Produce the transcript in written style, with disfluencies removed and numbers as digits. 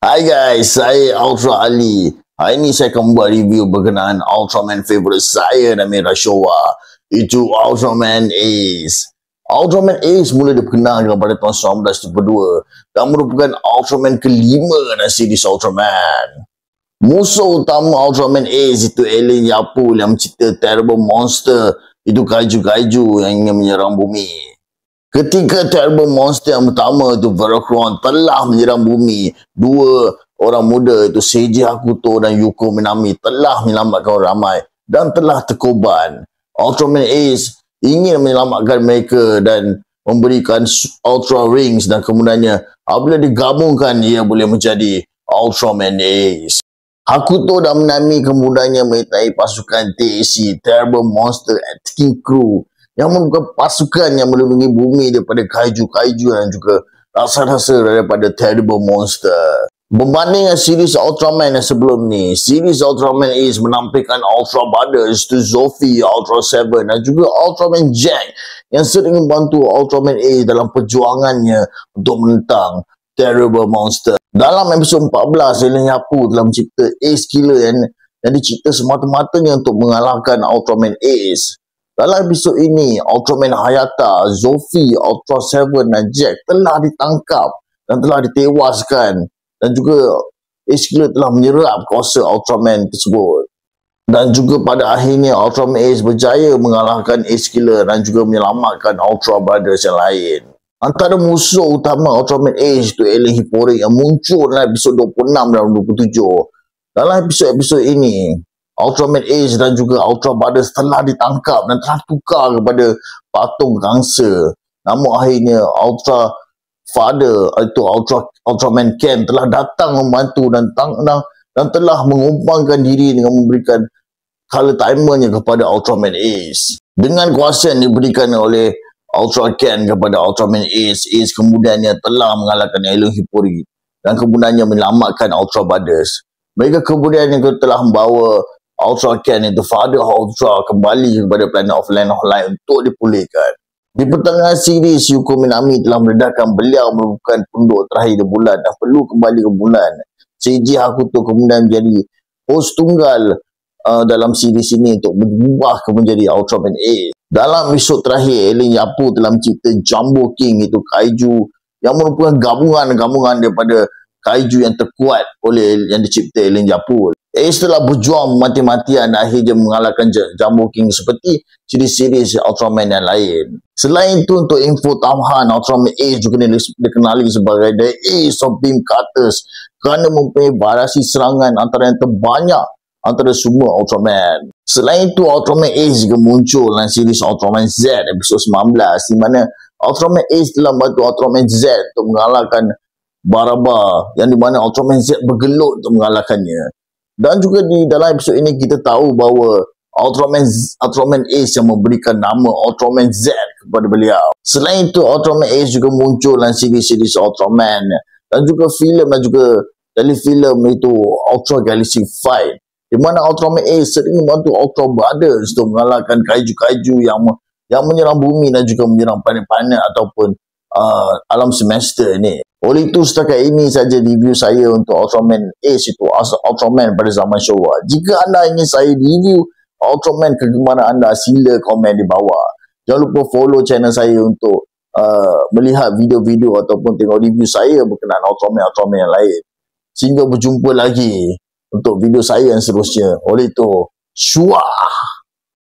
Hai guys, saya Ultra Ali. Hari ini saya akan buat review berkenaan Ultraman favourite saya dan Mira Showa. Itu Ultraman Ace. Ultraman Ace mula diperkenalkan pada tahun 1972 dan merupakan Ultraman kelima dalam series Ultraman. Musuh utama Ultraman Ace itu alien Yapul yang mencipta terrible monster, itu kaiju-kaiju yang ingin menyerang bumi. Ketika terrible monster yang pertama itu Veracron telah menyerang bumi, dua orang muda itu Seiji Hakuto dan Yuko Minami telah menyelamatkan orang ramai dan telah terkorban. Ultraman Ace ingin menyelamatkan mereka dan memberikan Ultra Rings dan kemudiannya apabila digabungkan ia boleh menjadi Ultraman Ace. Hakuto dan Minami kemudiannya menyertai pasukan TAC, Terrible Monster Attacking Crew, yang merupakan pasukan yang melindungi bumi daripada kaiju-kaiju dan juga rasa-rasa daripada Terrible Monster. Berbanding dengan series Ultraman yang sebelum ni, series Ultraman Ace menampilkan Ultra Brothers, itu Zofi, Ultra 7 dan juga Ultraman Jack yang sering membantu Ultraman Ace dalam perjuangannya untuk menentang Terrible Monster. Dalam episod 14, alien Yapu telah mencipta Ace Killer yang dicipta semata-matanya untuk mengalahkan Ultraman Ace. Dalam episod ini, Ultraman Hayata, Zofi, Ultra 7 dan Jack telah ditangkap dan telah ditewaskan, dan juga Ace Killer telah menyerap kuasa Ultraman tersebut. Dan juga pada akhirnya Ultraman Ace berjaya mengalahkan Ace Killer dan juga menyelamatkan Ultra Brothers yang lain. Antara musuh utama Ultraman Ace itu alien Hipporic yang muncul dalam episod 26 dan 27. Dalam episod-episod ini, Ultraman Ace dan juga Ultra Brothers telah ditangkap dan telah tukar kepada patung gangsa. Namun akhirnya Ultra Father, itu Ultraman Ken telah datang membantu dan telah mengumpangkan diri dengan memberikan color timernya kepada Ultraman Ace. Dengan kuasa yang diberikan oleh Ultra Ken kepada Ultraman Ace, Ace kemudiannya telah mengalahkan alien Hipporic dan kemudiannya menyelamatkan Ultra Brothers. Mereka kemudiannya telah membawa Ultra Ken, itu Father Ultra, kembali kepada planet of Land of Light untuk dipulihkan. Di pertengahan series, Yuko Minami telah meledakkan beliau merupakan penduduk terakhir di bulan dan perlu kembali ke bulan. Seiji Hakuto kemudian menjadi host tunggal dalam series ini untuk berubah menjadi Ultraman Ace. Dalam episod terakhir, alien Yapu telah mencipta Jumbo King, itu kaiju yang merupakan gabungan daripada kaiju yang terkuat oleh yang dicipta alien Yapu. Ace telah berjuang mati-matian dan akhirnya mengalahkan Jumbo King seperti series Ultraman yang lain. Selain itu, untuk info tambahan, Ultraman Ace juga dikenali sebagai The Ace of Beam Cutters kerana mempunyai variasi serangan antara yang terbanyak antara semua Ultraman. Selain itu, Ultraman Ace juga muncul dalam series Ultraman Z episod 19, di mana Ultraman Ace telah membantu Ultraman Z untuk mengalahkan Baraba, yang di mana Ultraman Z bergelut untuk mengalahkannya. Dan juga di dalam episod ini kita tahu bahawa Ultraman Ace yang memberikan nama Ultraman Z kepada beliau. Selain itu, Ultraman Ace juga muncul dalam series Ultraman dan juga filem dan juga telefilm, itu Ultra Galaxy Fight, di mana Ultraman Ace sering membantu Ultra Brothers untuk mengalahkan kaiju-kaiju yang menyerang bumi dan juga menyerang planet-planet ataupun alam semesta ni. Oleh itu, setakat ini saja review saya untuk Ultraman Ace, itu Ultraman pada zaman Showa. Jika anda ingin saya review Ultraman kegemaran anda, sila komen di bawah. Jangan lupa follow channel saya untuk melihat video-video ataupun tengok review saya berkenaan Ultraman yang lain. Sehingga berjumpa lagi untuk video saya yang seterusnya. Oleh itu, syuah!